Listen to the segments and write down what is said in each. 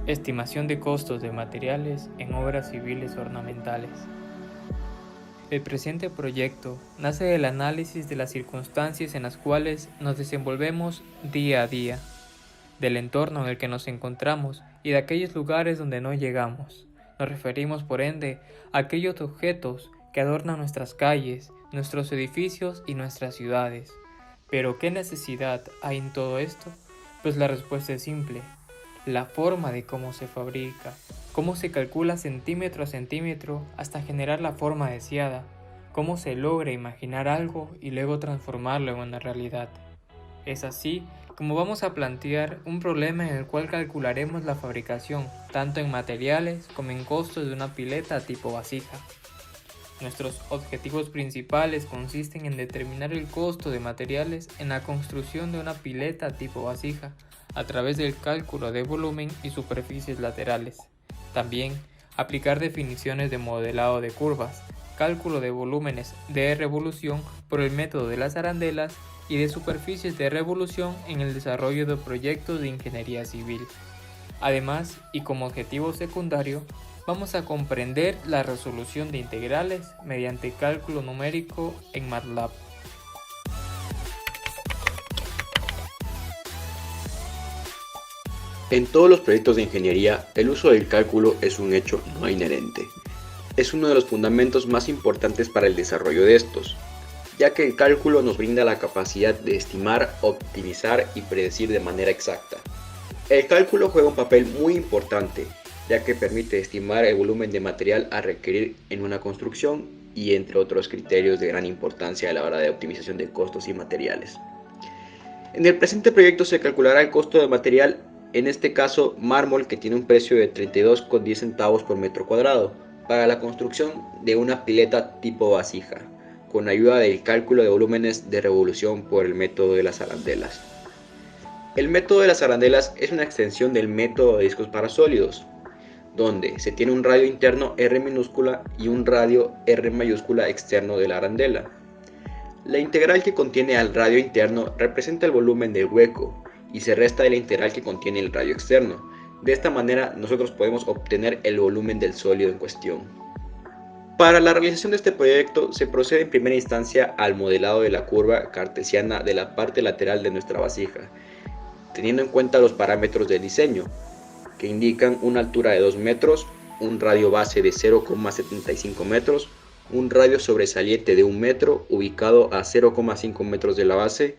Estimación de costos de materiales en obras civiles ornamentales. El presente proyecto nace del análisis de las circunstancias en las cuales nos desenvolvemos día a día, del entorno en el que nos encontramos y de aquellos lugares donde no llegamos. Nos referimos, por ende, a aquellos objetos que adornan nuestras calles, nuestros edificios y nuestras ciudades. ¿Pero qué necesidad hay en todo esto? Pues la respuesta es simple: la forma de cómo se fabrica, cómo se calcula centímetro a centímetro hasta generar la forma deseada, cómo se logra imaginar algo y luego transformarlo en una realidad. Es así como vamos a plantear un problema en el cual calcularemos la fabricación, tanto en materiales como en costos de una pileta tipo vasija. Nuestros objetivos principales consisten en determinar el costo de materiales en la construcción de una pileta tipo vasija a través del cálculo de volumen y superficies laterales. También aplicar definiciones de modelado de curvas, cálculo de volúmenes de revolución por el método de las arandelas y de superficies de revolución en el desarrollo de proyectos de ingeniería civil. Además, y como objetivo secundario, vamos a comprender la resolución de integrales mediante cálculo numérico en MATLAB. En todos los proyectos de ingeniería, el uso del cálculo es un hecho no inherente. Es uno de los fundamentos más importantes para el desarrollo de estos, ya que el cálculo nos brinda la capacidad de estimar, optimizar y predecir de manera exacta. El cálculo juega un papel muy importante, ya que permite estimar el volumen de material a requerir en una construcción y entre otros criterios de gran importancia a la hora de optimización de costos y materiales. En el presente proyecto se calculará el costo de material, en este caso mármol, que tiene un precio de 32,10 centavos por metro cuadrado, para la construcción de una pileta tipo vasija, con ayuda del cálculo de volúmenes de revolución por el método de las arandelas. El método de las arandelas es una extensión del método de discos para sólidos, donde se tiene un radio interno R minúscula y un radio R mayúscula externo de la arandela. La integral que contiene al radio interno representa el volumen del hueco y se resta de la integral que contiene el radio externo. De esta manera nosotros podemos obtener el volumen del sólido en cuestión. Para la realización de este proyecto se procede en primera instancia al modelado de la curva cartesiana de la parte lateral de nuestra vasija, teniendo en cuenta los parámetros del diseño, que indican una altura de 2 metros, un radio base de 0,75 metros, un radio sobresaliente de 1 metro ubicado a 0,5 metros de la base,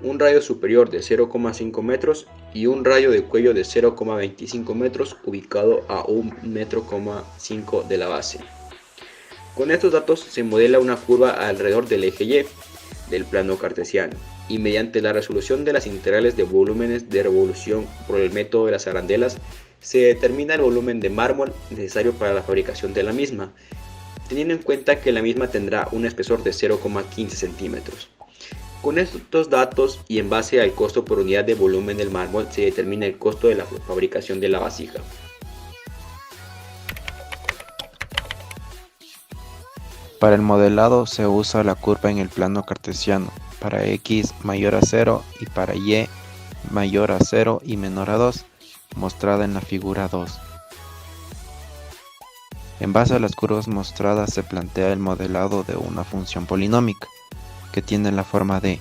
un radio superior de 0,5 metros y un radio de cuello de 0,25 metros ubicado a 1,5 metros de la base. Con estos datos se modela una curva alrededor del eje Y del plano cartesiano, y mediante la resolución de las integrales de volúmenes de revolución por el método de las arandelas se determina el volumen de mármol necesario para la fabricación de la misma, teniendo en cuenta que la misma tendrá un espesor de 0,15 centímetros. Con estos datos y en base al costo por unidad de volumen del mármol se determina el costo de la fabricación de la vasija. Para el modelado se usa la curva en el plano cartesiano, para x mayor a 0 y para y mayor a 0 y menor a 2, mostrada en la figura 2. En base a las curvas mostradas se plantea el modelado de una función polinómica, que tiene la forma de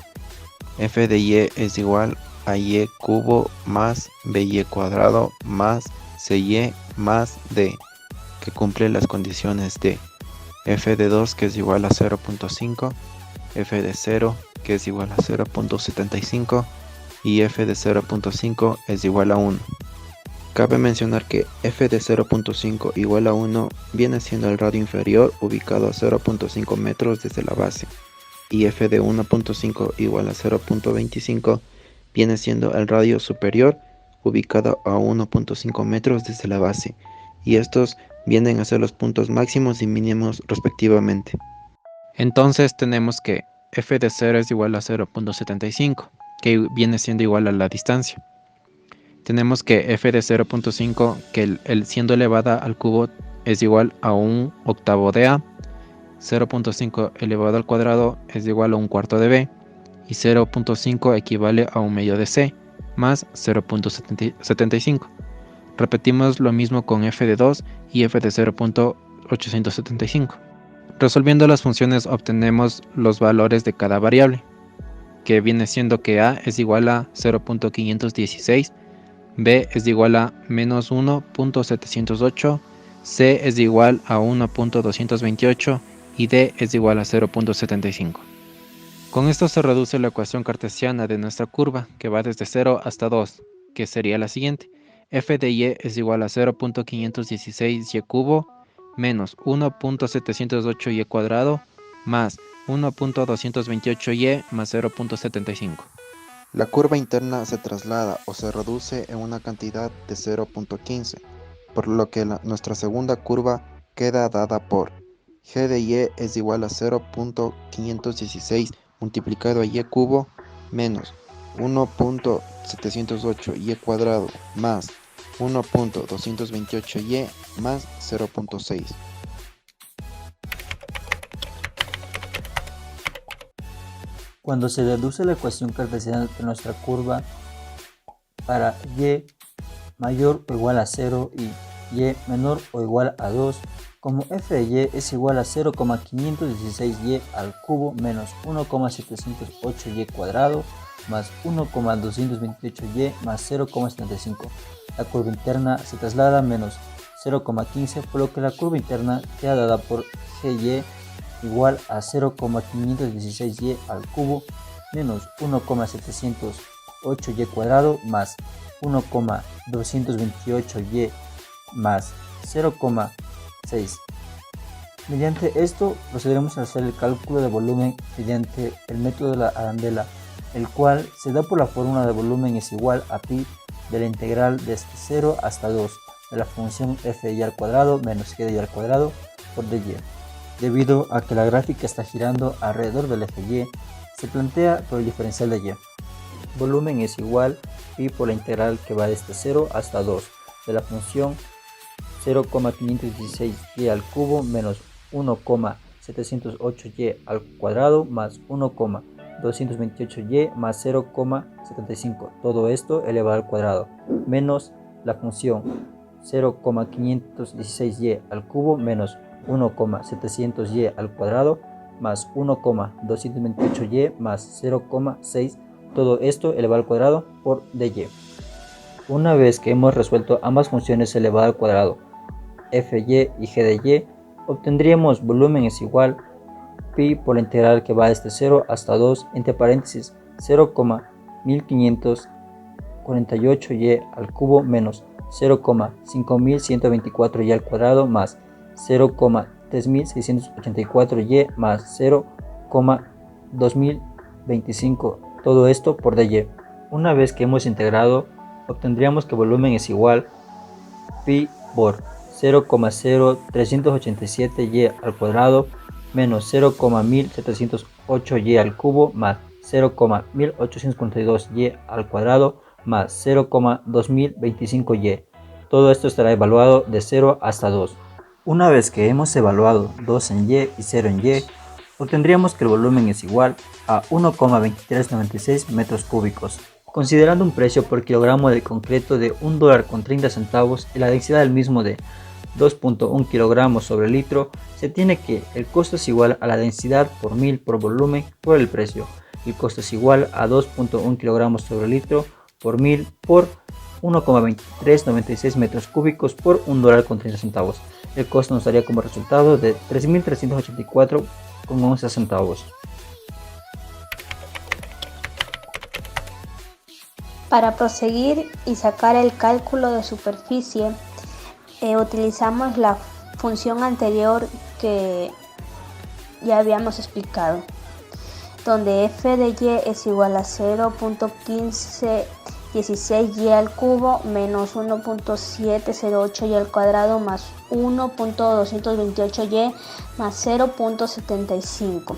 f de y es igual a y cubo más by cuadrado más cy más d, que cumple las condiciones de f de 2 que es igual a 0.5, f de 0 que es igual a 0.75 y f de 0.5 es igual a 1. Cabe mencionar que f de 0.5 igual a 1 viene siendo el radio inferior ubicado a 0.5 metros desde la base, y f de 1.5 igual a 0.25 viene siendo el radio superior ubicado a 1.5 metros desde la base, y estos vienen a ser los puntos máximos y mínimos respectivamente. Entonces tenemos que f de 0 es igual a 0.75, que viene siendo igual a la distancia. Tenemos que f de 0.5, que el siendo elevada al cubo es igual a 1/8 de a, 0.5 elevado al cuadrado es igual a 1/4 de b, y 0.5 equivale a 1/2 de c, más 0.75. Repetimos lo mismo con f de 2 y f de 0.875. Resolviendo las funciones obtenemos los valores de cada variable, que viene siendo que a es igual a 0.516, b es igual a menos 1.708, c es igual a 1.228 y d es igual a 0.75. Con esto se reduce la ecuación cartesiana de nuestra curva, que va desde 0 hasta 2, que sería la siguiente. f de y es igual a 0.516y cubo menos 1.708y cuadrado más 1.228y más 0.75. La curva interna se traslada o se reduce en una cantidad de 0.15, por lo que nuestra segunda curva queda dada por g de y es igual a 0.516 multiplicado a y cubo menos 1.708y cuadrado más 1.228y más 0.6. Cuando se deduce la ecuación cartesiana de nuestra curva para y mayor o igual a 0 y y menor o igual a 2, como f de y es igual a 0,516y al cubo menos 1,708y cuadrado más 1,228y más 0,75. La curva interna se traslada a menos 0,15, por lo que la curva interna queda dada por gy igual a 0,516y al cubo menos 1,708y cuadrado más 1,228y más 0,6. Mediante esto procederemos a hacer el cálculo de volumen mediante el método de la arandela, el cual se da por la fórmula de volumen es igual a pi de la integral desde 0 hasta 2 de la función f de y al cuadrado menos g de y al cuadrado por dy. Debido a que la gráfica está girando alrededor del eje y, se plantea por el diferencial de y. Volumen es igual pi por la integral que va desde 0 hasta 2 de la función 0,516y al cubo menos 1,708y al cuadrado más 1,228y más 0,75. Todo esto elevado al cuadrado menos la función 0,516y al cubo menos 1,700y al cuadrado más 1,228y más 0,6. Todo esto elevado al cuadrado por dy. Una vez que hemos resuelto ambas funciones elevado al cuadrado, fy y g de y, obtendríamos volumen es igual pi por la integral que va desde 0 hasta 2 entre paréntesis 0,1548y al cubo menos 0,5124y al cuadrado más 0,3684y más 0,2025. Todo esto por dy. Una vez que hemos integrado, obtendríamos que volumen es igual pi por 0,0387y al cuadrado menos 0,1708y al cubo más 0,1842y al cuadrado más 0,2025y. Todo esto estará evaluado de 0 hasta 2. Una vez que hemos evaluado 2 en y y 0 en y, obtendríamos que el volumen es igual a 1,2396 metros cúbicos. Considerando un precio por kilogramo de concreto de $1.30 y la densidad del mismo de 2.1 kilogramos sobre litro, se tiene que el costo es igual a la densidad por mil por volumen por el precio. El costo es igual a 2.1 kilogramos sobre litro por mil por 1,2396 metros cúbicos por $1.30. El costo nos daría como resultado de 3.384,11 centavos. Para proseguir y sacar el cálculo de superficie, utilizamos la función anterior que ya habíamos explicado, donde f de y es igual a 0.1516y al cubo menos 1.708y al cuadrado más 1.228y más 0.75.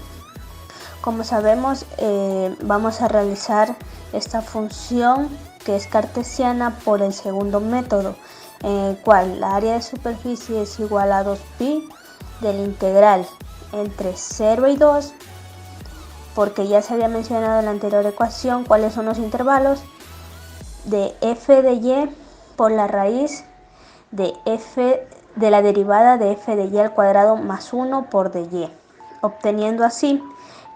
Como sabemos, vamos a realizar esta función que es cartesiana por el segundo método, en el cual la área de superficie es igual a 2pi del integral entre 0 y 2, porque ya se había mencionado en la anterior ecuación cuáles son los intervalos de f de y por la raíz de la derivada de f de y al cuadrado más 1 por dy, obteniendo así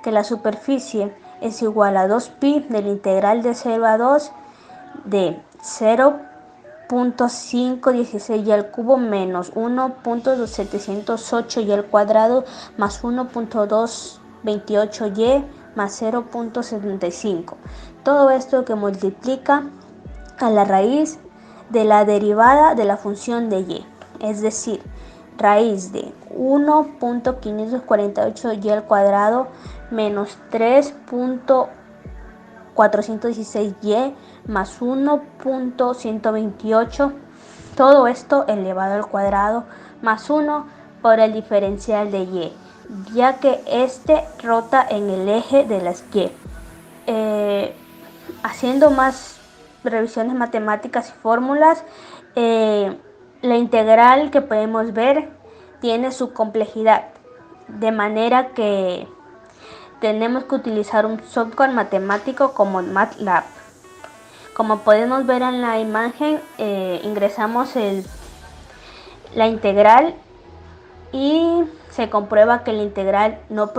que la superficie es igual a 2pi del integral de 0 a 2 de 0.516 y al cubo menos 1.708 y al cuadrado más 1.228y más 0.75. Todo esto que multiplica a la raíz de la derivada de la función de y, es decir, raíz de 1.548y al cuadrado menos 3.416y más 1.128, todo esto elevado al cuadrado más 1 por el diferencial de y, ya que este rota en el eje de las y. Haciendo más revisiones matemáticas y fórmulas, la integral que podemos ver tiene su complejidad, de manera que tenemos que utilizar un software matemático como MATLAB. Como podemos ver en la imagen, ingresamos la integral y se comprueba que la integral no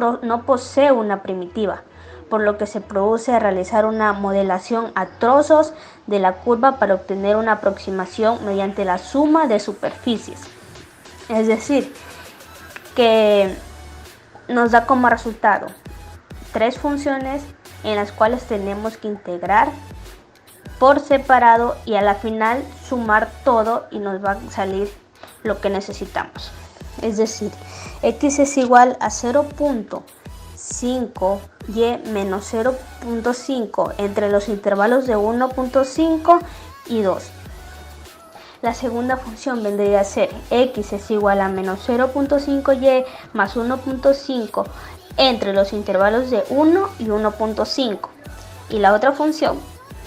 posee una primitiva, por lo que se produce a realizar una modelación a trozos de la curva para obtener una aproximación mediante la suma de superficies. Es decir, que nos da como resultado 3 funciones en las cuales tenemos que integrar por separado y a la final sumar todo y nos va a salir lo que necesitamos. Es decir, x es igual a 0.5y menos 0.5 entre los intervalos de 1.5 y 2. La segunda función vendría a ser x es igual a menos 0.5y más 1.5 entre los intervalos de 1 y 1.5. Y la otra función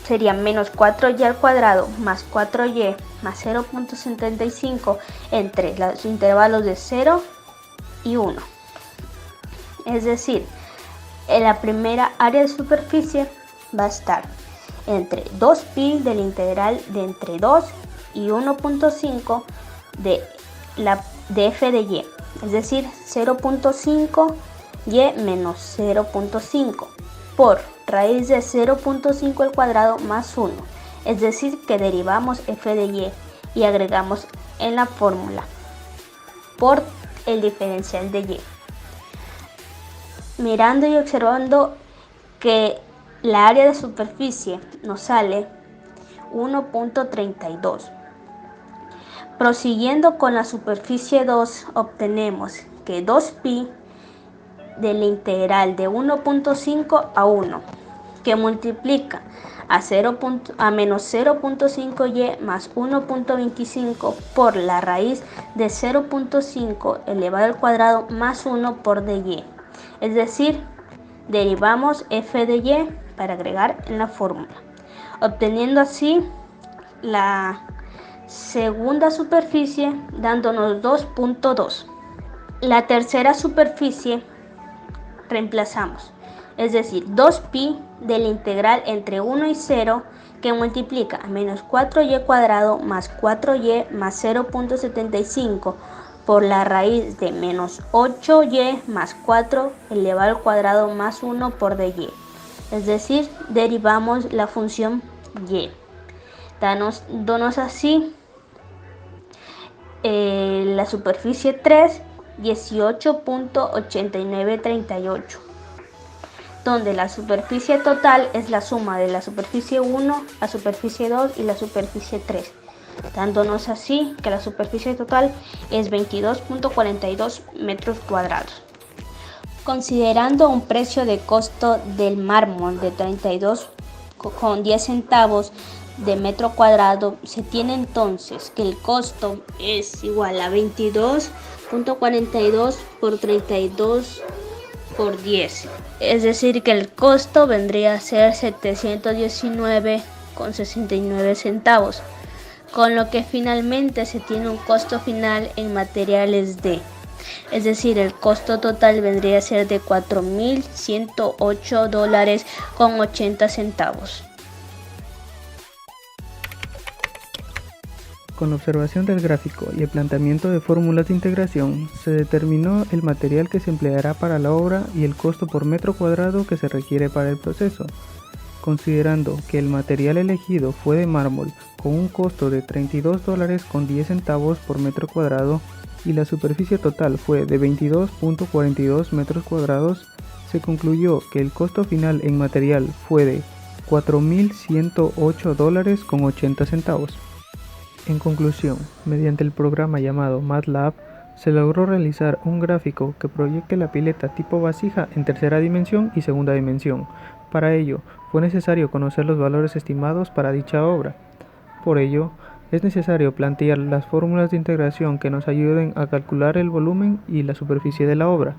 sería menos 4y al cuadrado más 4y más 0.75 entre los intervalos de 0 y 1. Es decir, en la primera área de superficie va a estar entre 2pi del integral de entre 2 y 1.5 de f de y, es decir, 0.5y menos 0.5 por raíz de 0.5 al cuadrado más 1, es decir, que derivamos f de y agregamos en la fórmula por el diferencial de y. Mirando y observando que la área de superficie nos sale 1.32. Prosiguiendo con la superficie 2, obtenemos que 2pi de la integral de 1.5 a 1, que multiplica a menos 0.5y más 1.25 por la raíz de 0.5 elevado al cuadrado más 1 por dy. Es decir, derivamos f de y para agregar en la fórmula, obteniendo así la segunda superficie dándonos 2.2. La tercera superficie reemplazamos, es decir, 2pi de la integral entre 1 y 0 que multiplica a menos 4y cuadrado más 4y más 0.75 por la raíz de menos 8y más 4 elevado al cuadrado más 1 por dy. Es decir, derivamos la función y. Danos así la superficie 3, 18.8938, donde la superficie total es la suma de la superficie 1, la superficie 2 y la superficie 3, dándonos así que la superficie total es 22.42 metros cuadrados. Considerando un precio de costo del mármol de 32,10 centavos de metro cuadrado, se tiene entonces que el costo es igual a 22.42 por 32 por 10, es decir que el costo vendría a ser 719,69 centavos, con lo que finalmente se tiene un costo final en materiales es decir, el costo total vendría a ser de $4,108,80. Con la observación del gráfico y el planteamiento de fórmulas de integración, se determinó el material que se empleará para la obra y el costo por metro cuadrado que se requiere para el proceso. Considerando que el material elegido fue de mármol con un costo de $32.10 por metro cuadrado y la superficie total fue de 22.42 metros cuadrados, se concluyó que el costo final en material fue de $4.108.80. En conclusión, mediante el programa llamado MATLAB, se logró realizar un gráfico que proyecte la pileta tipo vasija en tercera dimensión y segunda dimensión. Para ello, fue necesario conocer los valores estimados para dicha obra. Por ello, es necesario plantear las fórmulas de integración que nos ayuden a calcular el volumen y la superficie de la obra.